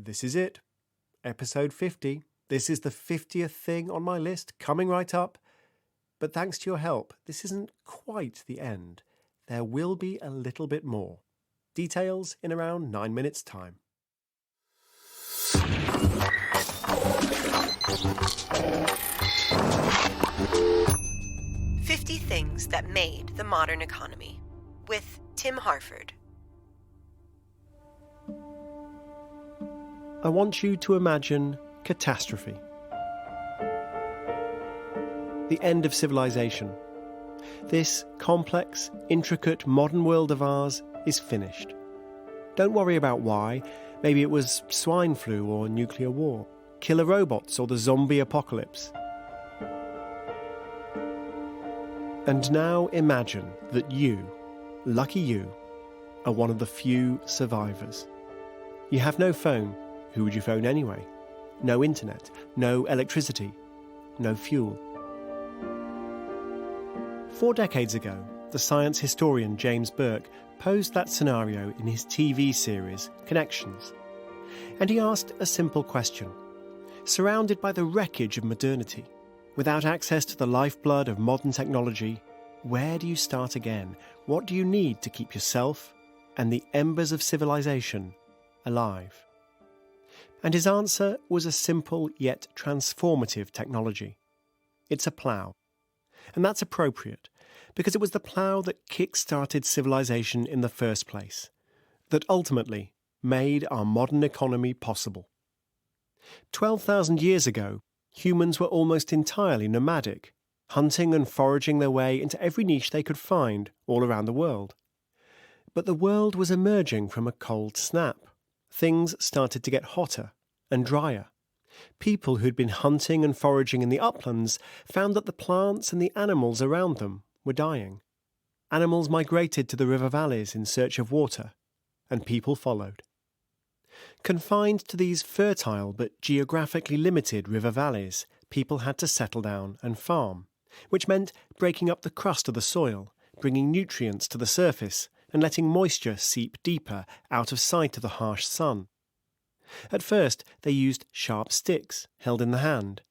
This is it. Episode 50. This is the 50th thing on my list, coming right up. But thanks to your help, this isn't quite the end. There will be a little bit more. Details in around 9 minutes' time. "50 Things That Made the Modern Economy" with Tim Harford. I want you to imagine catastrophe. The end of civilization. This complex, intricate modern world of ours is finished. Don't worry about why. Maybe it was swine flu or nuclear war, killer robots or the zombie apocalypse. And now imagine that you, lucky you, are one of the few survivors. You have no phone. Who would you phone anyway? No internet, no electricity, no fuel. 4 decades ago, the science historian James Burke posed that scenario in his TV series, Connections. And he asked a simple question. Surrounded by the wreckage of modernity, without access to the lifeblood of modern technology, where do you start again? What do you need to keep yourself and the embers of civilization alive? And his answer was a simple yet transformative technology. It's a plough. And that's appropriate, because it was the plough that kick-started civilization in the first place, that ultimately made our modern economy possible. 12,000 years ago, humans were almost entirely nomadic, hunting and foraging their way into every niche they could find all around the world. But the world was emerging from a cold snap. Things started to get hotter and drier. People who'd been hunting and foraging in the uplands found that the plants and the animals around them were dying. Animals migrated to the river valleys in search of water, and people followed. Confined to these fertile but geographically limited river valleys, people had to settle down and farm, which meant breaking up the crust of the soil, bringing nutrients to the surface, and letting moisture seep deeper out of sight of the harsh sun. At first, they used sharp sticks held in the hand,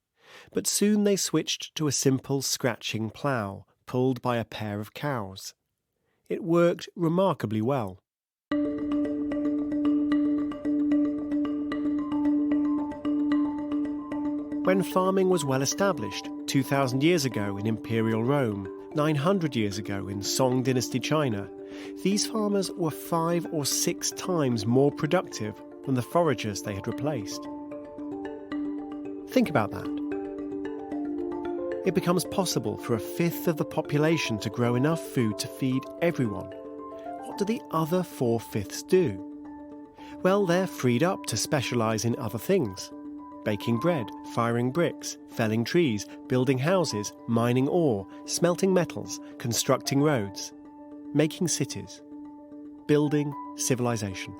but soon they switched to a simple scratching plough pulled by a pair of cows. It worked remarkably well. When farming was well established, 2,000 years ago in Imperial Rome, 900 years ago in Song Dynasty China, these farmers were 5 or 6 times more productive than the foragers they had replaced. Think about that. It becomes possible for 1/5 of the population to grow enough food to feed everyone. What do the other 4/5 do? Well, they're freed up to specialise in other things. Baking bread, firing bricks, felling trees, building houses, mining ore, smelting metals, constructing roads, making cities, building civilization.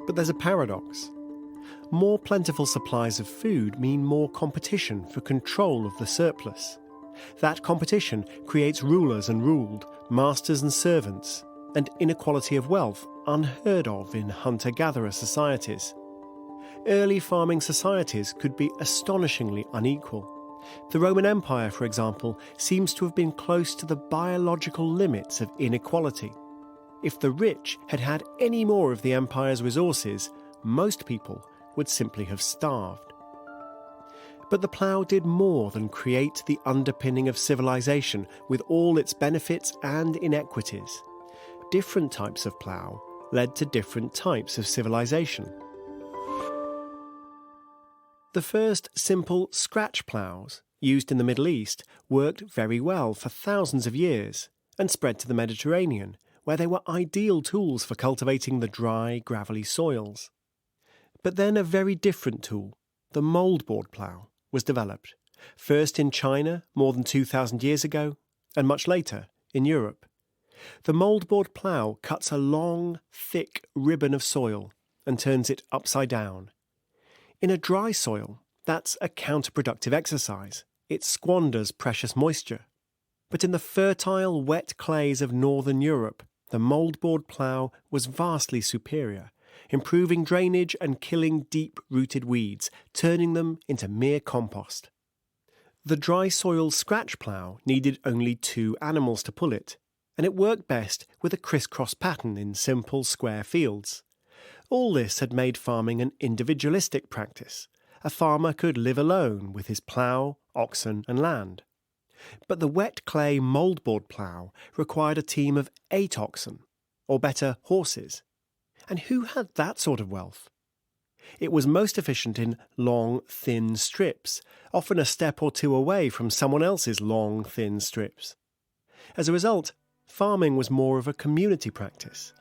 But there's a paradox. More plentiful supplies of food mean more competition for control of the surplus. That competition creates rulers and ruled, masters and servants, and inequality of wealth unheard of in hunter-gatherer societies. Early farming societies could be astonishingly unequal. The Roman Empire, for example, seems to have been close to the biological limits of inequality. If the rich had had any more of the empire's resources, most people would simply have starved. But the plough did more than create the underpinning of civilization with all its benefits and inequities. Different types of plough led to different types of civilization. The first simple scratch ploughs, used in the Middle East, worked very well for thousands of years and spread to the Mediterranean, where they were ideal tools for cultivating the dry, gravelly soils. But then a very different tool, the mouldboard plough, was developed, first in China more than 2,000 years ago, and much later in Europe. The mouldboard plough cuts a long, thick ribbon of soil and turns it upside down. In a dry soil, that's a counterproductive exercise. It squanders precious moisture. But in the fertile, wet clays of northern Europe, the mouldboard plough was vastly superior, improving drainage and killing deep-rooted weeds, turning them into mere compost. The dry soil scratch plough needed only 2 animals to pull it, and it worked best with a crisscross pattern in simple square fields. All this had made farming an individualistic practice. A farmer could live alone with his plough, oxen and land. But the wet clay mouldboard plough required a team of 8 oxen, or better, horses. And who had that sort of wealth? It was most efficient in long, thin strips, often a step or 2 away from someone else's long, thin strips. As a result, farming was more of a community practice.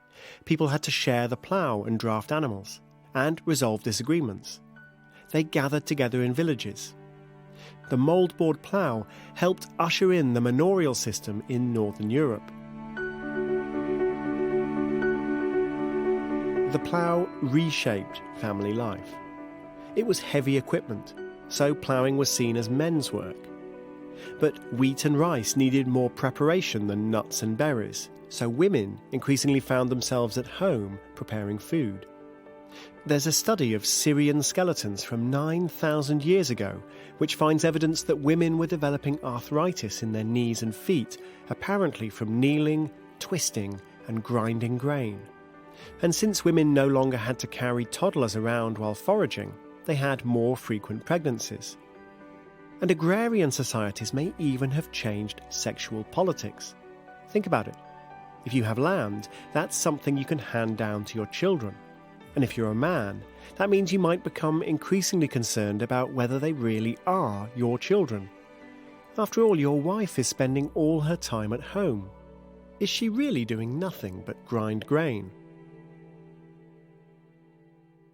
People had to share the plough and draft animals, and resolve disagreements. They gathered together in villages. The mouldboard plough helped usher in the manorial system in Northern Europe. The plough reshaped family life. It was heavy equipment, so ploughing was seen as men's work. But wheat and rice needed more preparation than nuts and berries, so women increasingly found themselves at home preparing food. There's a study of Syrian skeletons from 9,000 years ago which finds evidence that women were developing arthritis in their knees and feet, apparently from kneeling, twisting and grinding grain. And since women no longer had to carry toddlers around while foraging, they had more frequent pregnancies. And agrarian societies may even have changed sexual politics. Think about it. If you have land, that's something you can hand down to your children. And if you're a man, that means you might become increasingly concerned about whether they really are your children. After all, your wife is spending all her time at home. Is she really doing nothing but grind grain?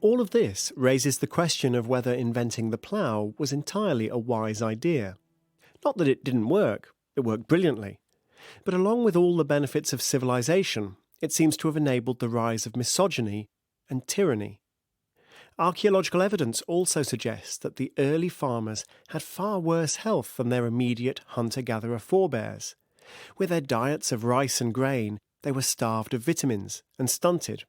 All of this raises the question of whether inventing the plough was entirely a wise idea. Not that it didn't work, it worked brilliantly. But along with all the benefits of civilization, it seems to have enabled the rise of misogyny and tyranny. Archaeological evidence also suggests that the early farmers had far worse health than their immediate hunter-gatherer forebears. With their diets of rice and grain, they were starved of vitamins and stunted.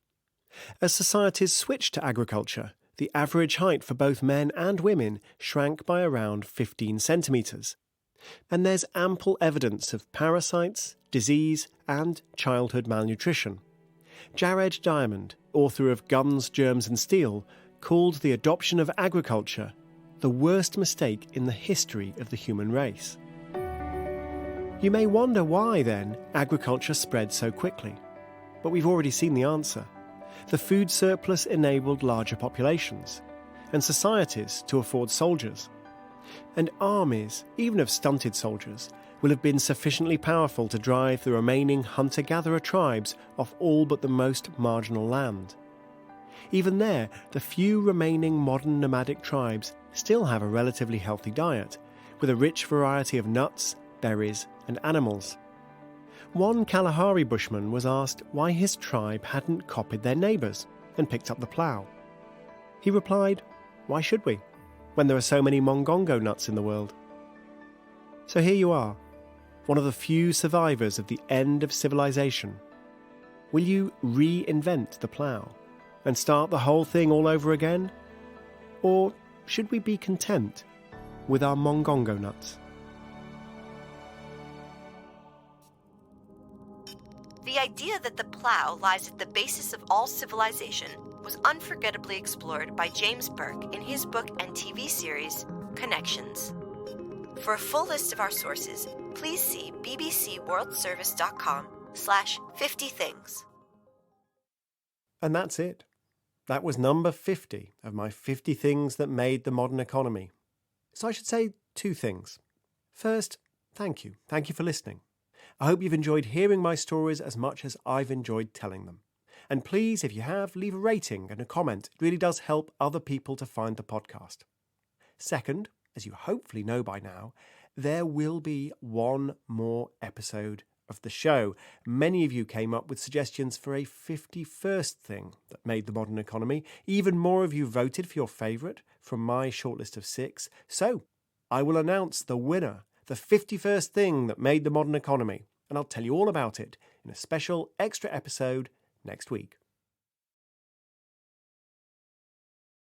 As societies switched to agriculture, the average height for both men and women shrank by around 15 centimetres. And there's ample evidence of parasites, disease and childhood malnutrition. Jared Diamond, author of Guns, Germs and Steel, called the adoption of agriculture the worst mistake in the history of the human race. You may wonder why, then, agriculture spread so quickly. But we've already seen the answer. The food surplus enabled larger populations, and societies to afford soldiers. And armies, even of stunted soldiers, will have been sufficiently powerful to drive the remaining hunter-gatherer tribes off all but the most marginal land. Even there, the few remaining modern nomadic tribes still have a relatively healthy diet, with a rich variety of nuts, berries and animals. One Kalahari bushman was asked why his tribe hadn't copied their neighbours and picked up the plough. He replied, "Why should we, when there are so many mongongo nuts in the world?" So here you are, one of the few survivors of the end of civilization. Will you reinvent the plough and start the whole thing all over again? Or should we be content with our mongongo nuts? The idea that the plough lies at the basis of all civilization was unforgettably explored by James Burke in his book and TV series, Connections. For a full list of our sources, please see bbcworldservice.com/50things. And that's it. That was number 50 of my 50 things that made the modern economy. So I should say 2 things. First, thank you. Thank you for listening. I hope you've enjoyed hearing my stories as much as I've enjoyed telling them. And please, if you have, leave a rating and a comment. It really does help other people to find the podcast. Second, as you hopefully know by now, there will be one more episode of the show. Many of you came up with suggestions for a 51st thing that made the modern economy. Even more of you voted for your favourite from my shortlist of 6. So I will announce the winner, the 51st thing that made the modern economy, and I'll tell you all about it in a special extra episode next week.